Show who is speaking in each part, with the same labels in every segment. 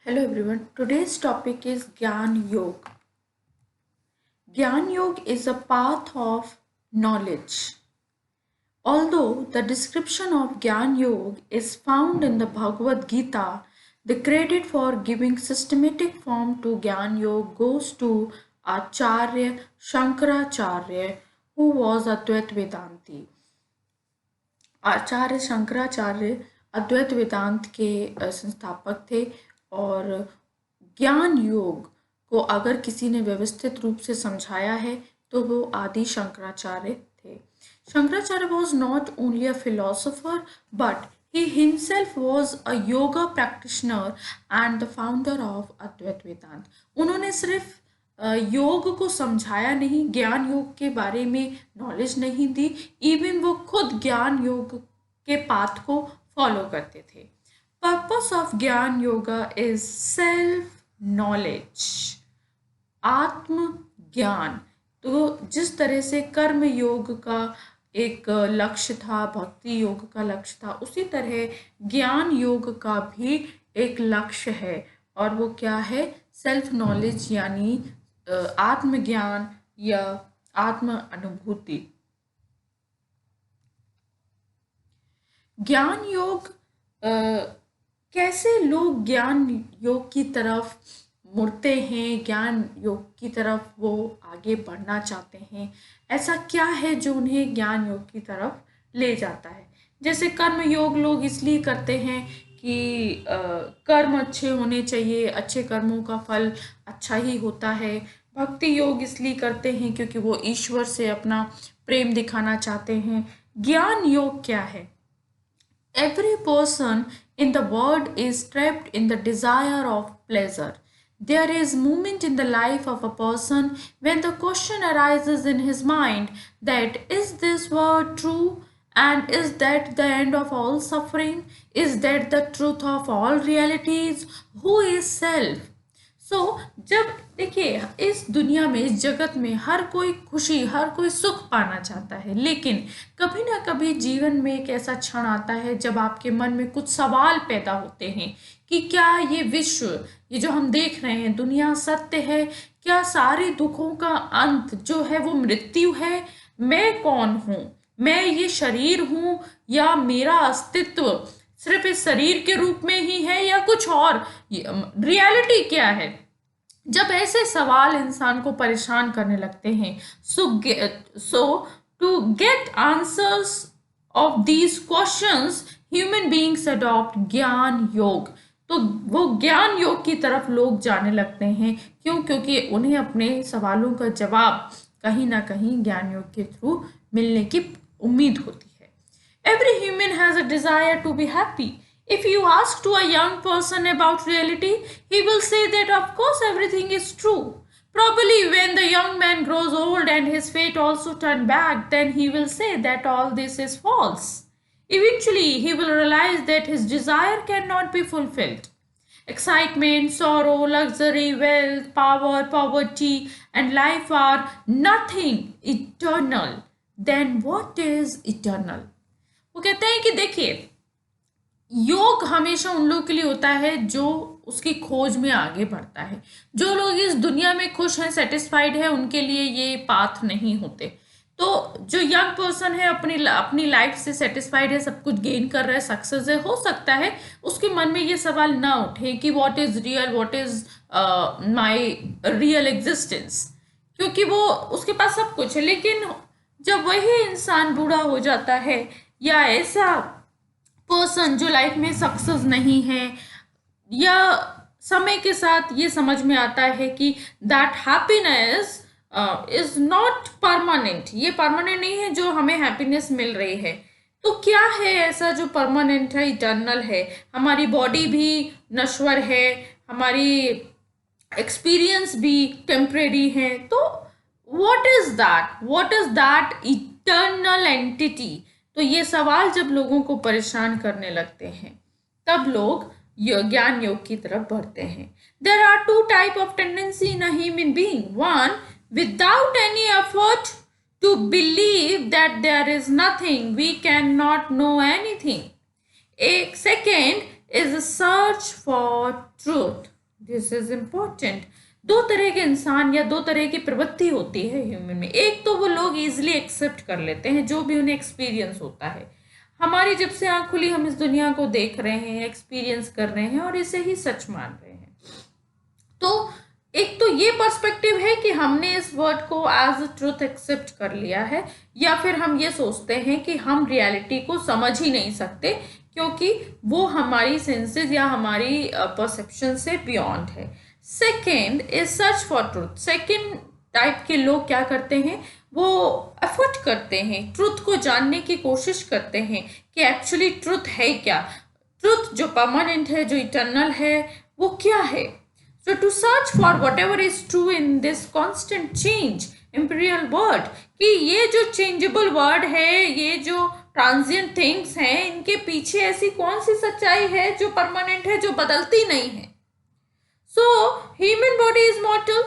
Speaker 1: Hello everyone. Today's topic is Gyan Yog. Gyan Yog is a path of knowledge. Although the description of Gyan Yog is found in the Bhagavad Gita, the credit for giving systematic form to Gyan Yog goes to Acharya Shankaracharya, who was Advait Vedanti. आचार्य शंकराचार्य अद्वैत वेदांत के संस्थापक थे और ज्ञान योग को अगर किसी ने व्यवस्थित रूप से समझाया है तो वो आदि शंकराचार्य थे. Shankaracharya was not only a philosopher but he himself was a yoga practitioner and the founder of Advait Vedant. उन्होंने सिर्फ योग को समझाया नहीं, ज्ञान योग के बारे में नॉलेज नहीं दी, इवन वो खुद ज्ञान योग के पाथ को फॉलो करते थे. पर्पस ऑफ ज्ञान योगा इज सेल्फ नॉलेज, आत्म ज्ञान. तो जिस तरह से कर्म योग का एक लक्ष्य था, भक्ति योग का लक्ष्य था, उसी तरह ज्ञान योग का भी एक लक्ष्य है और वो क्या है? सेल्फ नॉलेज यानी आत्मज्ञान या आत्म अनुभूति. ज्ञान योग कैसे लोग ज्ञान योग की तरफ मुड़ते हैं, ज्ञान योग की तरफ वो आगे बढ़ना चाहते हैं, ऐसा क्या है जो उन्हें ज्ञान योग की तरफ ले जाता है? जैसे कर्म योग लोग इसलिए करते हैं कि कर्म अच्छे होने चाहिए, अच्छे कर्मों का फल अच्छा ही होता है. भक्ति योग इसलिए करते हैं क्योंकि वो ईश्वर से अपना प्रेम दिखाना चाहते हैं. ज्ञान योग क्या है? Every person in the world is trapped in the desire of pleasure. There is moment in the life of a person when the question arises in his mind that is this world true? And is that the end of all suffering? Is that the truth of all realities? Who is self? जब देखिए इस दुनिया में, इस जगत में हर कोई खुशी, हर कोई सुख पाना चाहता है, लेकिन कभी ना कभी जीवन में एक ऐसा क्षण आता है जब आपके मन में कुछ सवाल पैदा होते हैं कि क्या ये विश्व, ये जो हम देख रहे हैं दुनिया सत्य है? क्या सारे दुखों का अंत जो है वो मृत्यु है? मैं कौन हूँ? मैं ये शरीर हूँ या मेरा अस्तित्व सिर्फ इस शरीर के रूप में ही है या कुछ और? रियलिटी क्या है? जब ऐसे सवाल इंसान को परेशान करने लगते हैं, so to get answers of these questions human beings adopt jnana yoga. तो वो ज्ञान योग की तरफ लोग जाने लगते हैं. क्यों? क्योंकि उन्हें अपने सवालों का जवाब कहीं ना कहीं ज्ञान योग के थ्रू मिलने की उम्मीद होती है. Every human has a desire to be happy. If you ask to a young person about reality, he will say that of course everything is true. Probably when the young man grows old and his fate also turn back, then he will say that all this is false. Eventually, he will realize that his desire cannot be fulfilled. Excitement, sorrow, luxury, wealth, power, poverty, and life are nothing eternal. Then what is eternal? वो कहते हैं कि देखिए योग हमेशा उन लोगों के लिए होता है जो उसकी खोज में आगे बढ़ता है. जो लोग इस दुनिया में खुश हैं, सेटिस्फाइड है, उनके लिए ये पाथ नहीं होते. तो जो यंग पर्सन है, अपनी लाइफ से सेटिस्फाइड है, सब कुछ गेन कर रहा है, सक्सेस है, हो सकता है उसके मन में ये सवाल ना उठे कि what is real, what is my real existence, क्योंकि वो उसके पास सब कुछ है. लेकिन जब वही इंसान बूढ़ा हो जाता है या ऐसा पर्सन जो लाइफ में सक्सेस नहीं है, या समय के साथ ये समझ में आता है कि that happiness is not permanent, ये परमानेंट नहीं है जो हमें हैप्पीनेस मिल रही है. तो क्या है ऐसा जो परमानेंट है, इटर्नल है? हमारी बॉडी भी नश्वर है, हमारी एक्सपीरियंस भी टेम्परेरी है. तो what is that eternal entity? तो ये सवाल जब लोगों को परेशान करने लगते हैं तब लोग ज्ञान योग की तरफ बढ़ते हैं. There are two type of tendency in a human being. One, without any effort to believe that there is nothing, we can not know anything. एक second is a search for truth. This is important. दो तरह के इंसान या दो तरह की प्रवृत्ति होती है ह्यूमन में। एक तो वो लोग इजिली एक्सेप्ट कर लेते हैं जो भी उन्हें एक्सपीरियंस होता है। हमारी जब से आँख खुली हम इस दुनिया को देख रहे हैं, एक्सपीरियंस कर रहे हैं और इसे ही सच मान रहे हैं। तो एक तो ये पर्सपेक्टिव है कि हमने इस वर्ड को एज अ ट्रुथ एक्सेप्ट कर लिया है, या फिर हम ये सोचते हैं कि हम रियलिटी को समझ ही नहीं सकते क्योंकि वो हमारी सेंसेस या हमारी परसेप्शन से बियॉन्ड है। Second is search for truth. Second type के लोग क्या करते हैं, वो एफर्ट करते हैं, ट्रुथ को जानने की कोशिश करते हैं कि एक्चुअली ट्रुथ है क्या, ट्रुथ जो परमानेंट है, जो इटर्नल है, वो क्या है। So to search for whatever is true in this constant change, imperial word, कि ये जो changeable word है, ये जो transient things हैं, इनके पीछे ऐसी कौन सी सच्चाई है जो permanent है, जो बदलती नहीं है। So human body is mortal.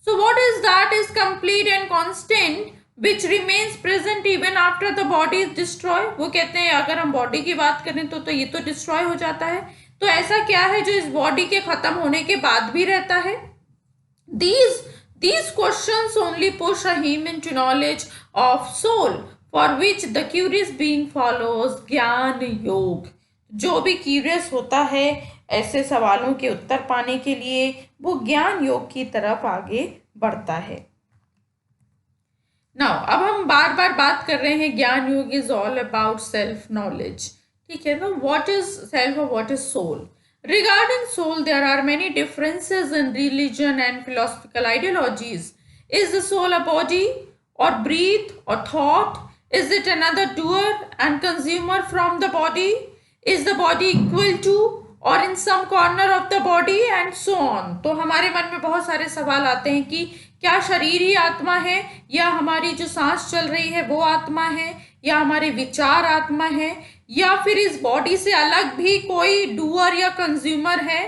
Speaker 1: So what is that is complete and constant which remains present even after the body is destroyed? वो कहते हैं अगर हम body की बात करें तो ये तो destroy हो जाता है, तो ऐसा क्या है जो इस बॉडी के खत्म होने के बाद भी रहता है। These questions only push a human to knowledge of soul, for which the curious being follows ज्ञान योग। जो भी क्यूरियस होता है ऐसे सवालों के उत्तर पाने के लिए वो ज्ञान योग की तरफ आगे बढ़ता है। नाउ अब हम बार बार बात कर रहे हैं jnana yoga is all about self knowledge, ठीक है ना। व्हाट इज सेल्फ और what is soul. Regarding soul, there are many differences in religion and philosophical ideologies. Is the soul a body or breath or thought? Is it another doer and consumer from the body? Is the body equal to or in some corner of the body and so on? तो हमारे मन में बहुत सारे सवाल आते हैं कि क्या शरीर ही आत्मा है, या हमारी जो सांस चल रही है वो आत्मा है, या हमारे विचार आत्मा है, या फिर इस बॉडी से अलग भी कोई डूअर या कंज्यूमर है,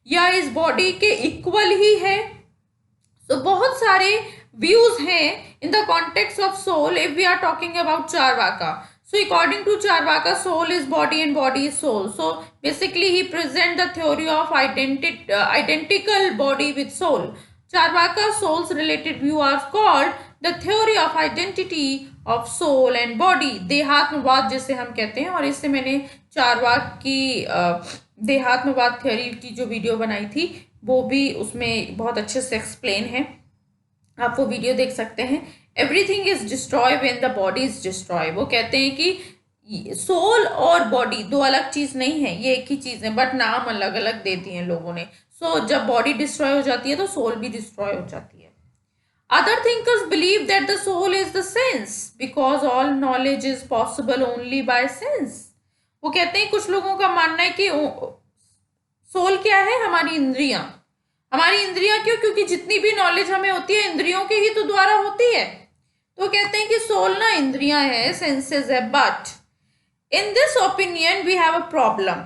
Speaker 1: या इस बॉडी के इक्वल ही है। तो बहुत सारे व्यूज हैं in the context of soul if we are talking about Charvaka. So according to Charvaka, soul is body and body is soul. So basically he present the theory of identical body with soul. Charvaka soul's related view are called the theory of identity of soul and body, देहात्मवाद जिसे हम कहते हैं। और इससे मैंने चारवाक की देहात्मवाद theory की जो वीडियो बनाई थी वो भी उसमें बहुत अच्छे से एक्सप्लेन है, आप वो वीडियो देख सकते हैं। Everything is destroy when the body is destroy. वो कहते हैं कि सोल और बॉडी दो अलग चीज नहीं है, ये एक ही चीज है, बट नाम अलग अलग दे दिए हैं लोगों ने। जब बॉडी डिस्ट्रॉय हो जाती है तो सोल भी डिस्ट्रॉय हो जाती है। Other thinkers believe that the soul is the sense because all knowledge is possible only by sense. वो कहते हैं कुछ लोगों का मानना है कि सोल क्या है, हमारी इंद्रियां। हमारी इंद्रियां क्यों, क्योंकि जितनी भी नॉलेज हमें होती है इंद्रियों के ही तो द्वारा होती है। तो कहते हैं कि सोल ना इंद्रियां है, सेंसेस है। But in this opinion we have a problem.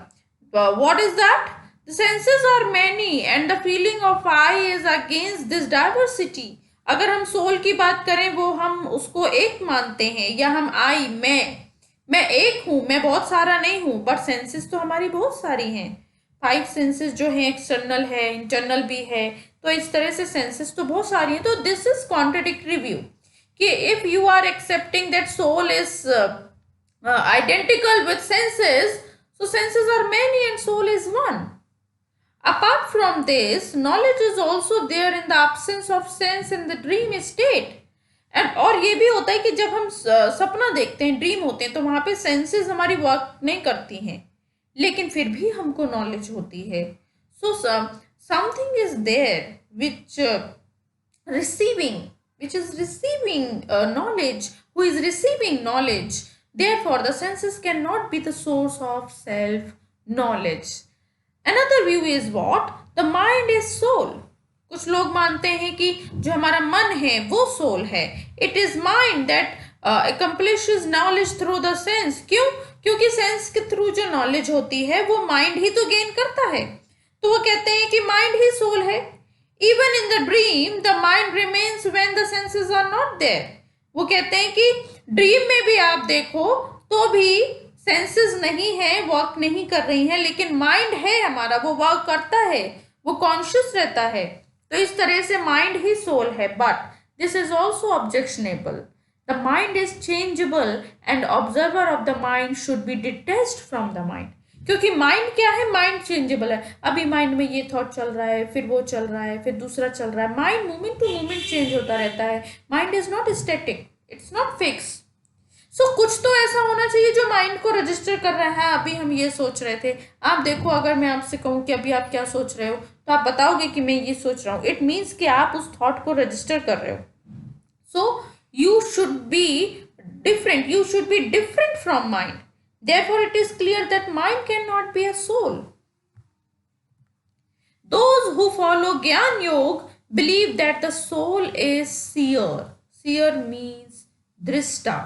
Speaker 1: What is that? The senses are many and the feeling of I is against this diversity. अगर हम सोल की बात करें वो हम उसको एक मानते हैं, या हम आई मैं एक हूं, मैं बहुत सारा नहीं हूं, बट सेंसेस तो हमारी बहुत सारी हैं। 5 सेंसेस जो हैं एक्सटर्नल है, इंटरनल भी है, तो इस तरह से सेंसेस तो बहुत सारी हैं। तो दिस इज कॉन्ट्राडिक्टरी व्यू कि if you are accepting that soul is identical with senses, so senses are many and soul is one. Apart from this, knowledge is also there in the absence of sense in the dream state. And और ये भी होता है कि जब हम सपना देखते हैं, ड्रीम होते हैं, तो वहाँ पे सेंसेस हमारी वर्क नहीं करती हैं, लेकिन फिर भी हमको नॉलेज होती है। So something is there which is receiving knowledge, who is receiving knowledge. Therefore, the senses cannot be the source of self-knowledge. Another view is what? The mind is soul. कुछ लोग मानते हैं कि जो हमारा मन है वो सोल है। It is mind that accomplishes knowledge through the sense. क्यों? क्योंकि सेंस के थ्रू जो नॉलेज होती है वो माइंड ही तो गेन करता है। तो वो कहते हैं कि माइंड ही सोल है। Even in the dream, the mind remains when the senses are not there. वो कहते हैं कि ड्रीम में भी आप देखो तो भी सेंसेस नहीं है, वर्क नहीं कर रही हैं, लेकिन माइंड है हमारा, वो वर्क करता है। वो कॉन्शियस रहता है। तो इस तरह से माइंड ही सोल है। But this is also objectionable. The mind is changeable and observer of the mind should be detached from the mind. क्योंकि माइंड क्या है, माइंड चेंजेबल है। अभी माइंड में ये थॉट चल रहा है, फिर वो चल रहा है, फिर दूसरा चल रहा है। Mind moment to moment change होता रहता है। Mind is not static, it's not fix. So कुछ तो ऐसा होना चाहिए जो माइंड को रजिस्टर कर रहा है। अभी हम ये सोच रहे थे, आप देखो, अगर मैं आपसे कहूँ कि अभी आप क्या सोच रहे हो, तो आप बताओगे कि मैं ये सोच रहा हूँ। इट मीन्स कि आप उस थॉट को रजिस्टर कर रहे हो। सो you should be different from mind. Therefore it is clear that mind cannot be a soul. Those who follow Gyan Yoga believe that the soul is seer means दृष्टा,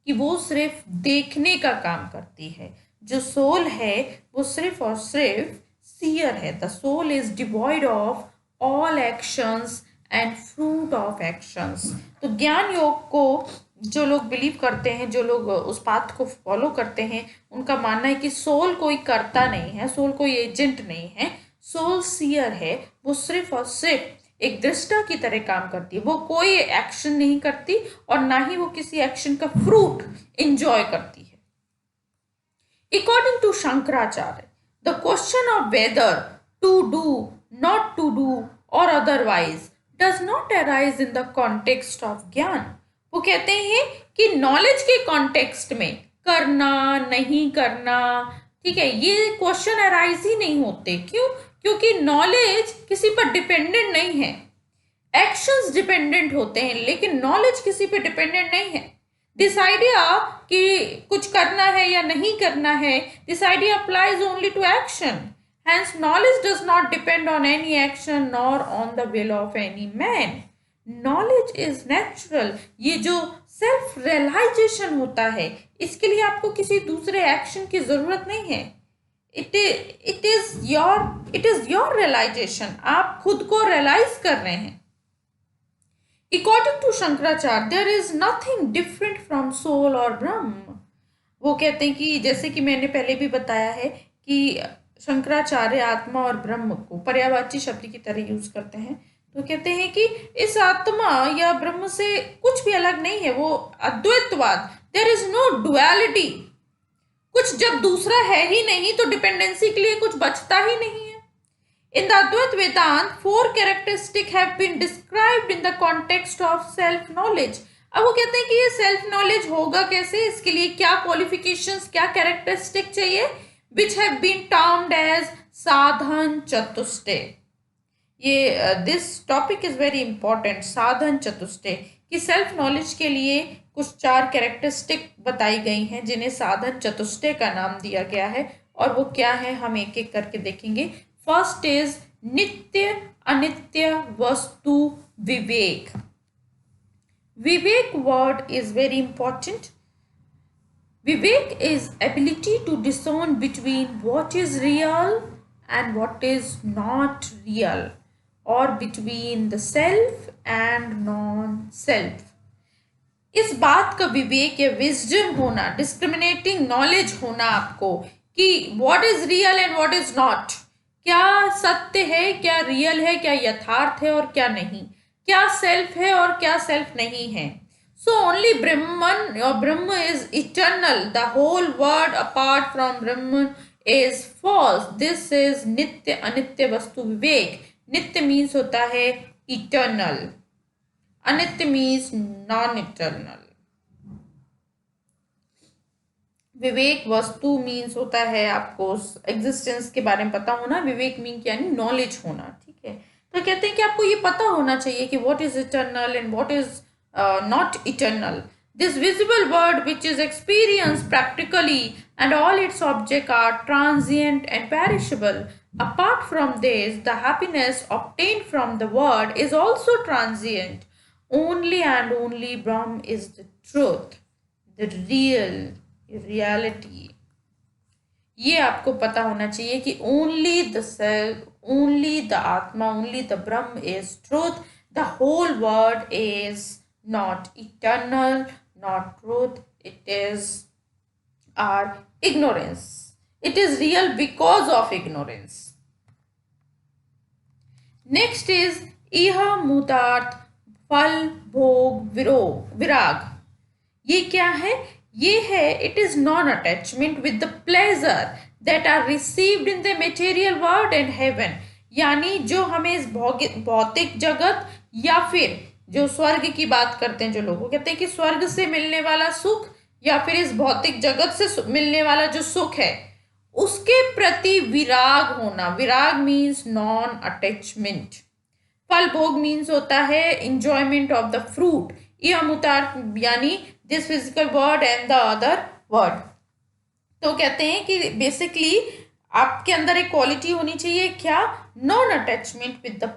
Speaker 1: कि वो सिर्फ देखने का काम करती है। जो सोल है वो सिर्फ और सिर्फ सीयर है। The soul is devoid of all actions and fruit of actions. तो ज्ञान योग को जो लोग बिलीव करते हैं, जो लोग उस पाथ को फॉलो करते हैं, उनका मानना है कि सोल कोई करता नहीं है, सोल कोई एजेंट नहीं है, सोल सीयर है। वो सिर्फ और सिर्फ एक दृष्टा की तरह काम करती है। वो कोई एक्शन नहीं करती और ना ही वो किसी एक्शन का फ्रूट इंजॉय करती है। According to Shankaracharya, the question of whether to do, not to do और otherwise does not arise in the context of jnana. वो कहते हैं कि नॉलेज के कॉन्टेक्स्ट में करना नहीं करना, ठीक है, ये क्वेश्चन अराइज ही नहीं होते। क्यों? क्योंकि नॉलेज किसी पर डिपेंडेंट नहीं है। एक्शंस डिपेंडेंट होते हैं, लेकिन नॉलेज किसी पे डिपेंडेंट नहीं है। दिस आइडिया कि कुछ करना है या नहीं करना है, this idea applies only to action. Hence, knowledge does not depend on any action nor on the will of any man. Knowledge is natural. ये जो सेल्फ रियलाइजेशन होता है, इसके लिए आपको किसी दूसरे एक्शन की जरूरत नहीं है। It is your realisation. आप खुद को रियलाइज कर रहे हैं। According to Shankaracharya, there is nothing different from soul or ब्रह्म। वो कहते हैं कि जैसे कि मैंने पहले भी बताया है कि शंकराचार्य आत्मा और ब्रह्म को पर्यायवाची शब्द की तरह यूज करते हैं। तो कहते हैं कि इस आत्मा या ब्रह्म से कुछ भी अलग नहीं है, वो Advaitavad. There is no duality. कुछ जब दूसरा है ही नहीं तो डिपेंडेंसी के लिए कुछ बचता ही नहीं है। In the Advaita Vedanta 4 characteristic have been described in the context of self knowledge. अब वो कहते हैं कि ये सेल्फ नॉलेज होगा कैसे, इसके लिए क्या क्वालिफिकेशंस, क्या कैरेक्टरिस्टिक चाहिए, which have been termed as साधन चतुष्टय। ये this topic is very important. साधन चतुष्टय कि सेल्फ नॉलेज के लिए कुछ 4 कैरेक्टरिस्टिक बताई गई हैं, जिन्हें साधन चतुष्टय का नाम दिया गया है। और वो क्या है, हम एक एक करके देखेंगे। First is Nitya Anitya Vastu Viveka. Viveka word is very important. Vivek is ability to discern between what is real and what is not real, or between the self and non-self. इस बात का विवेक या विजडम होना, डिस्क्रिमिनेटिंग नॉलेज होना आपको कि what is real and what is not, क्या सत्य है, क्या रियल है, क्या यथार्थ है और क्या नहीं, क्या सेल्फ है और क्या सेल्फ नहीं है। So only Brahman or Brahma is eternal. The whole world apart from Brahman is false. This is Nitya Anitya Vastu Vivek. Nitya means होता है eternal. Anitya means non-eternal. विवेक वस्तु मीन्स होता है आपको एग्जिस्टेंस के बारे में पता होना। विवेक मीन यानी नॉलेज होना, ठीक है। तो कहते हैं कि आपको ये पता होना चाहिए कि what is eternal and what is not eternal. This visible world which is experienced practically and all its objects are transient and perishable. Apart from this, the happiness obtained from the world is also transient. Only and only Brahm is the truth, the reality. ये आपको पता होना चाहिए कि only the self, only the Atma, only the Brahm is truth. The whole world is not eternal, not truth. It is our ignorance. It is real because of ignorance. Next is इह मुदार्थ फल भोग विराग। ये क्या है? ये है it is non attachment with the pleasure that are received in the material world and heaven. यानी जो हमें इस भौतिक जगत या फिर जो स्वर्ग की बात करते हैं, जो लोग कहते हैं कि स्वर्ग से मिलने वाला सुख या फिर इस भौतिक जगत से मिलने वाला जो सुख है उसके प्रति विराग होना। विराग मीन्स नॉन अटैचमेंट। फल भोग मीन्स होता है इंजॉयमेंट ऑफ द फ्रूट। यह मुतार यानी this physical word and the other word. तो कहते हैं कि बेसिकली आपके अंदर एक क्वालिटी होनी चाहिए, क्या? Non attachment with the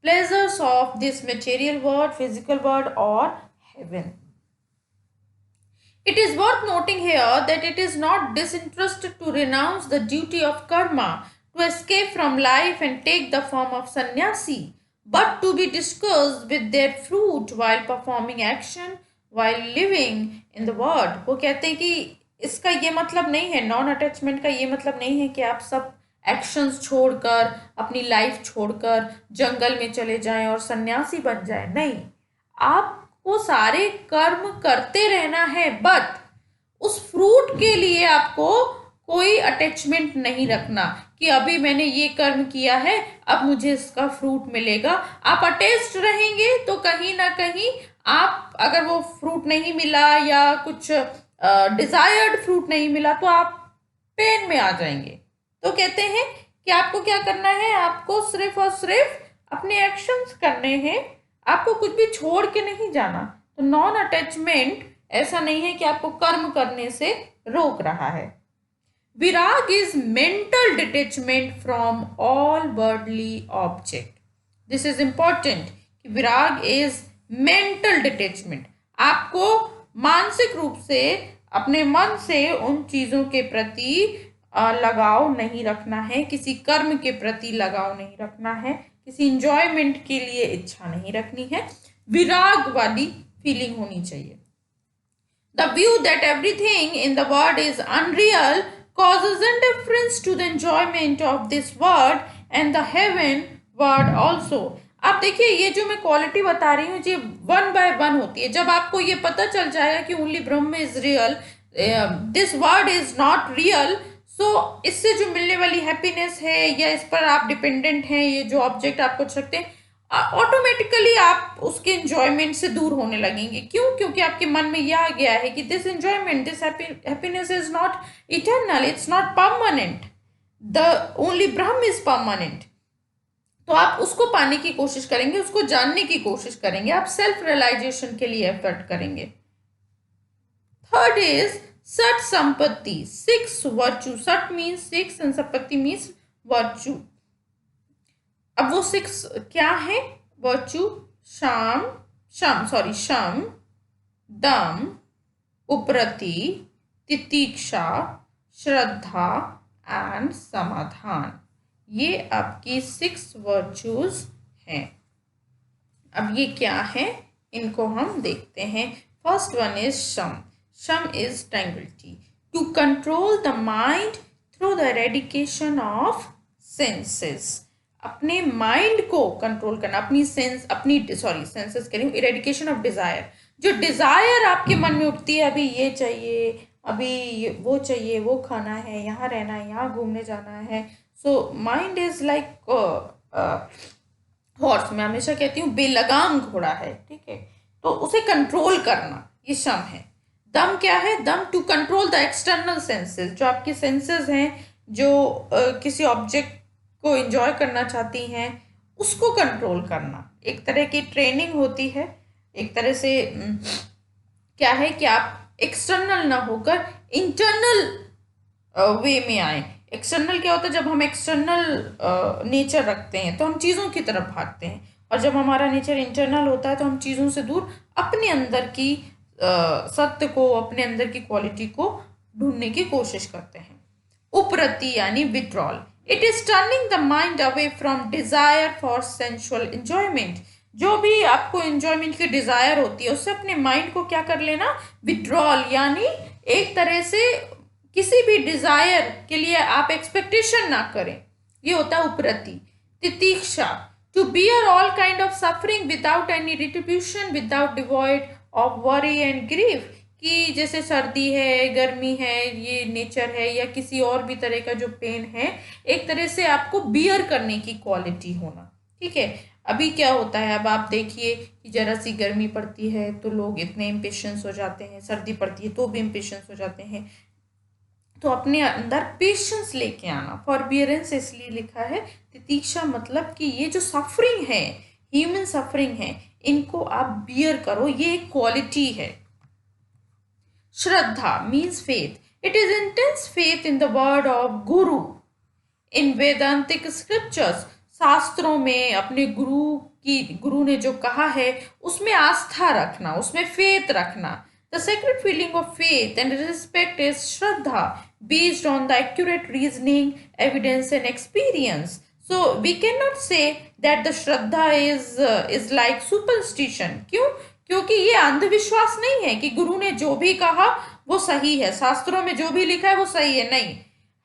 Speaker 1: pleasures of this material world, physical world और haven. It is worth noting here that it is not disinterested to renounce the duty of karma to escape from life and take the form of sannyasi, but to be discussed with their fruit while performing action while living in the world। वो कहते हैं कि इसका ये मतलब नहीं है, non attachment का ये मतलब नहीं है कि आप सब एक्शंस छोड़कर, अपनी लाइफ छोड़कर जंगल में चले जाएं और सन्यासी बन जाएं। नहीं, आपको सारे कर्म करते रहना है, बट उस फ्रूट के लिए आपको कोई अटैचमेंट नहीं रखना कि अभी मैंने ये कर्म किया है अब मुझे इसका फ्रूट मिलेगा। आप अटैच्ड रहेंगे तो कहीं ना कहीं आप, अगर वो फ्रूट नहीं मिला या कुछ डिजायर्ड फ्रूट नहीं मिला तो आप पेन में आ जाएंगे। तो कहते हैं कि आपको क्या करना है, आपको सिर्फ और सिर्फ अपने एक्शंस करने हैं, आपको कुछ भी छोड़ के नहीं जाना। तो नॉन अटैचमेंट ऐसा नहीं है कि आपको कर्म करने से रोक रहा है। Viraga is mental detachment from all worldly object. This is important कि विराग इज मेंटल डिटेचमेंट। आपको मानसिक रूप से अपने मन से उन चीजों के प्रति लगाव नहीं रखना है, किसी कर्म के प्रति लगाव नहीं रखना है, किसी इंजॉयमेंट के लिए इच्छा नहीं रखनी है। विराग वाली फीलिंग होनी चाहिए। The view that everything in the world is unreal causes indifference to the enjoyment of this world and the heaven world also। आप देखिए ये जो मैं क्वालिटी बता रही हूँ ये 1 by 1 होती है। जब आपको ये पता चल जाएगा कि only Brahman is real, this world is not real, so इससे जो मिलने वाली हैप्पीनेस है या इस पर आप डिपेंडेंट हैं, ये जो ऑब्जेक्ट आपको सकते हैं, ऑटोमेटिकली आप उसके एंजॉयमेंट से दूर होने लगेंगे। क्यों? क्योंकि आपके मन में यह आ गया है कि this enjoyment, this happiness is not eternal, it's not permanent, the only Brahman is permanent. तो आप उसको पाने की कोशिश करेंगे, उसको जानने की कोशिश करेंगे, आप सेल्फ रियलाइजेशन के लिए एफर्ट करेंगे। थर्ड इज सत संपत्ति, 6 वर्च्यू। सत मीन्स 6 एंड संपत्ति मीन्स वर्च्यू। अब वो 6 क्या है वर्च्यू? शम, दम, उपरति, तितीक्षा, श्रद्धा एंड समाधान। ये आपकी 6 वर्च्यूज हैं। अब ये क्या है, इनको हम देखते हैं। फर्स्ट वन इज शम is tranquillity, to control the mind through the eradication of senses. अपने माइंड को कंट्रोल करना, सेंसेस कह रही हूँ, इरेडिकेशन ऑफ डिजायर। जो डिजायर आपके मन में उठती है, अभी ये चाहिए, अभी वो चाहिए, वो खाना है, यहाँ रहना है, यहाँ घूमने जाना है। So mind is like horse, मैं हमेशा कहती हूँ बेलगाम घोड़ा है, ठीक है। तो उसे कंट्रोल करना ये शम है। दम क्या है? दम to control the external senses, जो आपके सेंसेस हैं, जो किसी ऑब्जेक्ट को एंजॉय करना चाहती हैं, उसको कंट्रोल करना। एक तरह की ट्रेनिंग होती है, एक तरह से क्या है कि आप एक्सटर्नल ना होकर इंटरनल वे में आए। एक्सटर्नल क्या होता है? जब हम एक्सटर्नल नेचर रखते हैं तो हम चीज़ों की तरफ भागते हैं, और जब हमारा नेचर इंटरनल होता है तो हम चीज़ों से दूर अपने अंदर की सत्य को, अपने अंदर की क्वालिटी को ढूंढने की कोशिश करते हैं। उपरति यानी withdrawal, it is turning the mind away from desire for sensual enjoyment. जो भी आपको एंजॉयमेंट की डिजायर होती है उससे अपने माइंड को क्या कर लेना? विड्रॉल, यानी एक तरह से किसी भी डिजायर के लिए आप एक्सपेक्टेशन ना करें, ये होता है उपरति। तितिक्षा, to bear all kind of suffering without any retribution, without devoid of worry and grief, कि जैसे सर्दी है, गर्मी है, ये नेचर है, या किसी और भी तरह का जो पेन है, एक तरह से आपको बियर करने की क्वालिटी होना। ठीक है, अभी क्या होता है, अब आप देखिए कि जरा सी गर्मी पड़ती है तो लोग इतने इम्पेशेंस हो जाते हैं, सर्दी पड़ती है तो भी इम्पेशेंस हो जाते हैं। तो अपने अंदर पेशेंस लेके आना, फॉरबियरेंस इसलिए लिखा है। तितीक्षा मतलब कि ये जो सफरिंग है, ह्यूमन सफरिंग है, इनको आप बियर करो, ये एक क्वालिटी है। Shraddha means faith, it is intense faith in the word of guru in वेदांतिक scriptures, शास्त्रों में अपने गुरु ने जो कहा है उसमें आस्था रखना, उसमें फेथ रखना। The sacred feeling of faith and respect is Shraddha, based on the accurate reasoning, evidence and experience. So we cannot say that the Shraddha is like superstition. क्यों? क्योंकि ये अंधविश्वास नहीं है कि गुरु ने जो भी कहा वो सही है, शास्त्रों में जो भी लिखा है वो सही है, नहीं।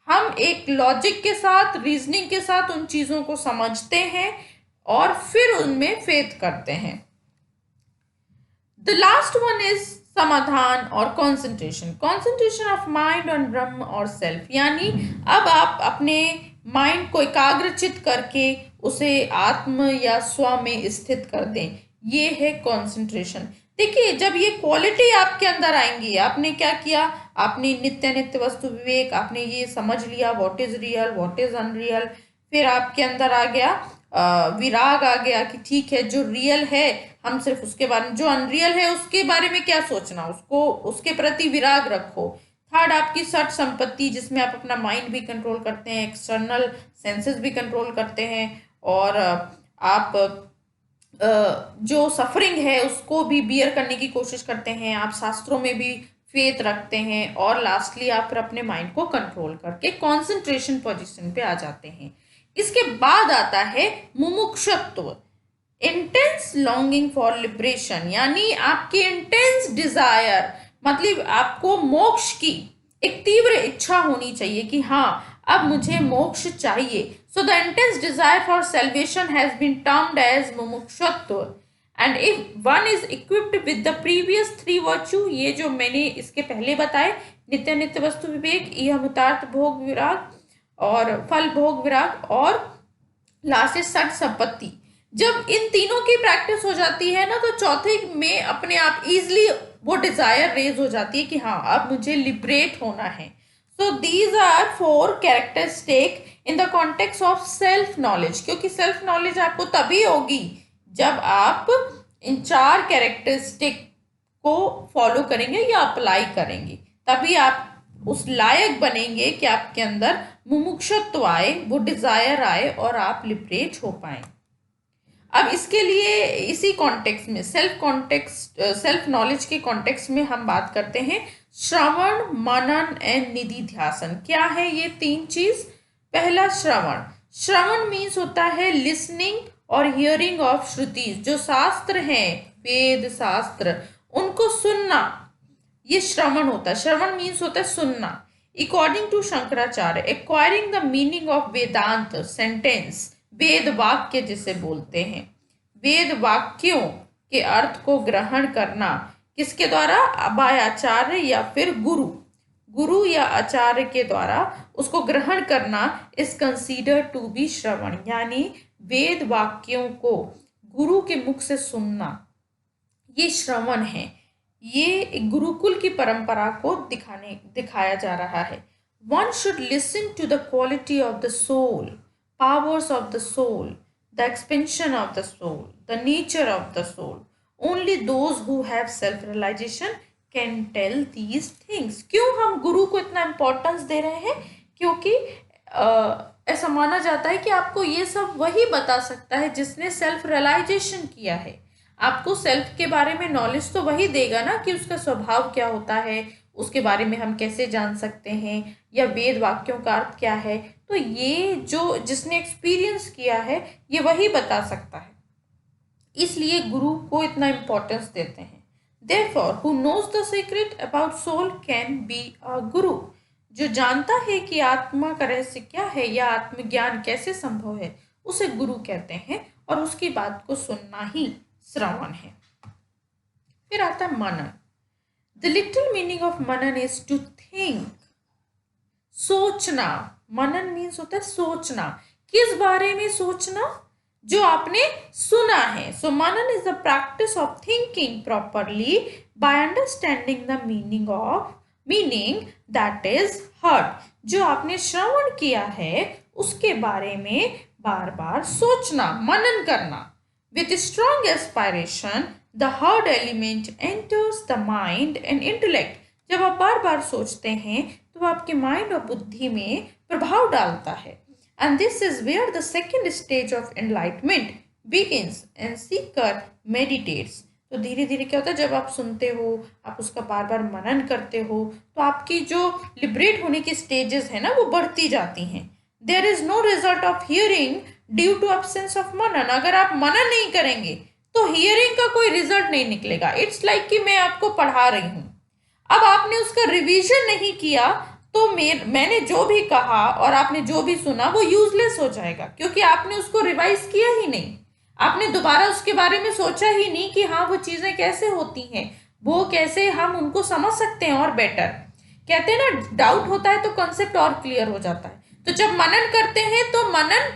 Speaker 1: हम एक लॉजिक के साथ, रीजनिंग के साथ उन चीज़ों को समझते हैं और फिर उनमें फेथ करते हैं। द लास्ट वन इज समाधान और कॉन्सेंट्रेशन ऑफ माइंड ऑन ब्रह्म और सेल्फ, यानी अब आप अपने माइंड को एकाग्रचित करके उसे आत्म या स्व में स्थित कर दें, ये है कॉन्सेंट्रेशन। देखिए, जब ये क्वालिटी आपके अंदर आएंगी, आपने क्या किया, आपने नित्य वस्तु विवेक, आपने ये समझ लिया what is real what is unreal, फिर आपके अंदर आ गया विराग आ गया कि ठीक है, जो रियल है हम सिर्फ उसके बारे में, जो अनरियल है उसके बारे में क्या सोचना, उसको उसके प्रति विराग रखो। थर्ड, आपकी सठ संपत्ति, जिसमें आप अपना माइंड भी कंट्रोल करते हैं, एक्सटर्नल सेंसेस भी कंट्रोल करते हैं, और आप जो सफरिंग है उसको भी बियर करने की कोशिश करते हैं, आप शास्त्रों में भी फेथ रखते हैं, और लास्टली आप फिर अपने माइंड को कंट्रोल करके कॉन्सेंट्रेशन पोजिशन पे आ जाते हैं। इसके बाद आता है मुमुक्षुत्व, इंटेंस लॉन्गिंग फॉर लिबरेशन, यानी आपकी इंटेंस डिजायर, मतलब आपको मोक्ष की एक तीव्र इच्छा होनी चाहिए कि हाँ, अब मुझे मोक्ष चाहिए। So the intense desire for salvation has been termed as mumukshutva, and if one is equipped with the previous three virtue, ये जो मैंने इसके पहले बताए, नित्य वस्तु विवेक, इहमुतार्थ भोग विराग और फल भोग विराग, और लास्ट सठ संपत्ति, जब इन तीनों की प्रैक्टिस हो जाती है ना, तो चौथे में अपने आप इजिली वो डिजायर रेज हो जाती है कि हाँ, अब मुझे लिबरेट होना है। So these are 4 characteristic in the context of self knowledge, क्योंकि सेल्फ नॉलेज आपको तभी होगी जब आप इन 4 कैरेक्टरिस्टिक को फॉलो करेंगे या अप्लाई करेंगे, तभी आप उस लायक बनेंगे कि आपके अंदर मुमुक्षुत्व आए, वो डिजायर आए और आप लिबरेट हो पाए। अब इसके लिए इसी कॉन्टेक्स्ट में, सेल्फ नॉलेज के कॉन्टेक्स्ट में हम बात करते हैं श्रवण, मनन एंड निधि ध्यासन। क्या है ये 3 चीज? पहला, श्रवण मीन्स होता है लिसनिंग और हियरिंग ऑफ श्रुति, जो शास्त्र हैं, वेद शास्त्र, उनको सुनना, ये श्रवण होता है। श्रवण मीन्स होता है सुनना। According to Shankaracharya, acquiring the meaning of Vedanta sentence, वेद वाक्य जिसे बोलते हैं, वेद वाक्यों के अर्थ को ग्रहण करना, किसके द्वारा? बाय आचार्य या फिर गुरु या आचार्य के द्वारा उसको ग्रहण करना इज कंसीडर टू बी श्रवण, यानी वेद वाक्यों को गुरु के मुख से सुनना, ये श्रवण है। ये गुरुकुल की परंपरा को दिखाया जा रहा है। One should listen to the quality of the soul, powers of the soul, the expansion of the soul, the nature of the soul. Only those who have self-realization can tell these things. क्यों हम गुरु को इतना importance दे रहे हैं? क्योंकि ऐसा माना जाता है कि आपको ये सब वही बता सकता है जिसने सेल्फ रियलाइजेशन किया है। आपको सेल्फ के बारे में नॉलेज तो वही देगा ना कि उसका स्वभाव क्या होता है, उसके बारे में हम कैसे जान सकते हैं, या वेद वाक्यों का अर्थ क्या है। तो ये जो जिसने एक्सपीरियंस किया है ये वही बता सकता है, इसलिए गुरु को इतना इम्पोर्टेंस देते हैं। Therefore, who knows the secret about soul can be a guru. जो जानता है कि आत्मा का रहस्य क्या है या आत्मज्ञान कैसे संभव है, उसे गुरु कहते हैं और उसकी बात को सुनना ही श्रवण है। फिर आता है मनन। The little meaning of manana is to think, सोचना। मनन मीन्स होता है सोचना। किस बारे में सोचना? जो आपने सुना है। So manana is the practice of thinking properly by understanding the meaning that is heard. जो आपने श्रवण किया है उसके बारे में बार बार सोचना, मनन करना। With strong aspiration the heard element enters the mind and intellect. जब आप बार बार सोचते हैं तो आपके माइंड और बुद्धि में प्रभाव डालता है। And this is where the second stage of enlightenment begins and seeker meditates. तो धीरे धीरे क्या होता है, जब आप सुनते हो, आप उसका बार बार मनन करते हो, तो आपकी जो लिबरेट होने की स्टेजेस है ना वो बढ़ती जाती हैं। There is no result of hearing due to absence of मनन। अगर आप मनन नहीं करेंगे तो हियरिंग का कोई रिजल्ट नहीं निकलेगा। इट्स लाइक कि मैं आपको पढ़ा रही हूँ, अब आपने उसका रिवीजन नहीं किया तो मैंने जो भी कहा और आपने जो भी सुना वो यूजलेस हो जाएगा, क्योंकि आपने उसको रिवाइज किया ही नहीं। आपने दोबारा उसके बारे में सोचा ही नहीं कि हाँ वो चीज़ें कैसे होती हैं, वो कैसे हम उनको समझ सकते हैं और बेटर। कहते हैं ना, डाउट होता है तो कॉन्सेप्ट और क्लियर हो जाता है। तो जब मनन करते हैं तो मनन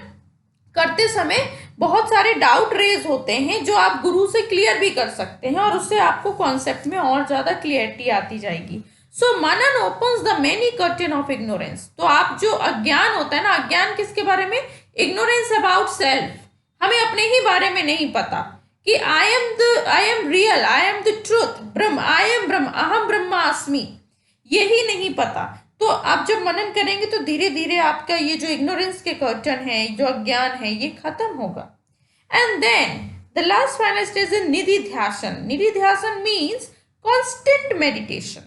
Speaker 1: करते समय बहुत सारे डाउट रेज होते हैं जो आप गुरु से क्लियर भी कर सकते हैं और उससे आपको कॉन्सेप्ट में और ज़्यादा क्लियरिटी आती जाएगी। So manana opens the many curtain of ignorance. तो आप जो अज्ञान होता है ना, अज्ञान किसके बारे में? Ignorance about self. हमें अपने ही बारे में नहीं पता कि I am real, I am the truth, Brahma, I am ब्रह्म, अहम ब्रह्मास्मि, यही नहीं पता। तो आप जब मनन करेंगे तो धीरे धीरे आपका ये जो इग्नोरेंस के कर्टन है, जो अज्ञान है, ये खत्म होगा। And then the last final stage is nididhyasana. Nididhyasana means constant meditation,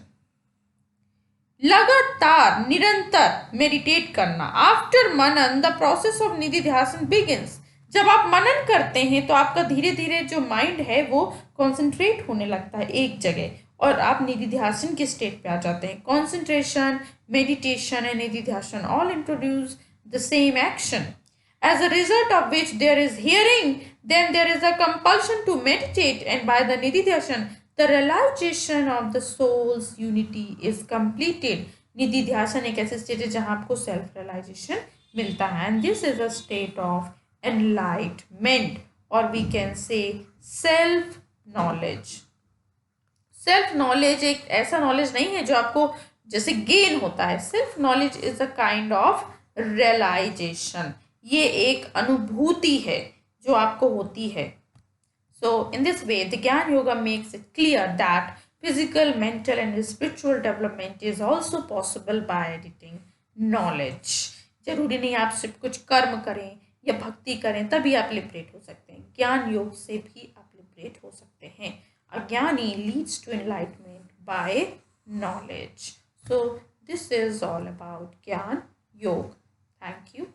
Speaker 1: लगातार निरंतर मेडिटेट करना। After manana the process of nididhyasana begins. जब आप मनन करते हैं तो आपका धीरे धीरे जो माइंड है वो कॉन्सेंट्रेट होने लगता है एक जगह और आप निधि ध्यासन के स्टेट पे आ जाते हैं। Concentration, meditation and nididhyasana all introduce the same action, as a result of which there is hearing, then there is a compulsion to meditate, and by the nidhi dhyasan the realization of the soul's unity is completed. निधि ध्यासन एक ऐसे state है जहाँ आपको self realisation मिलता है, and this is a state of enlightenment, or we can say self knowledge. Self knowledge एक ऐसा knowledge नहीं है जो आपको जैसे गेन होता है। Self knowledge is a kind of realisation. ये एक अनुभूति है जो आपको होती है। सो इन दिस वे द ज्ञान yoga makes it clear that physical, mental and spiritual development is also possible by editing knowledge. जरूरी नहीं आप सिर्फ कुछ कर्म करें या भक्ति करें तभी आप लिबरेट हो सकते हैं। ज्ञान योग से भी आप लिबरेट हो सकते हैं। Ajnani leads to enlightenment by knowledge. So this is all about Gyan Yoga. Thank you.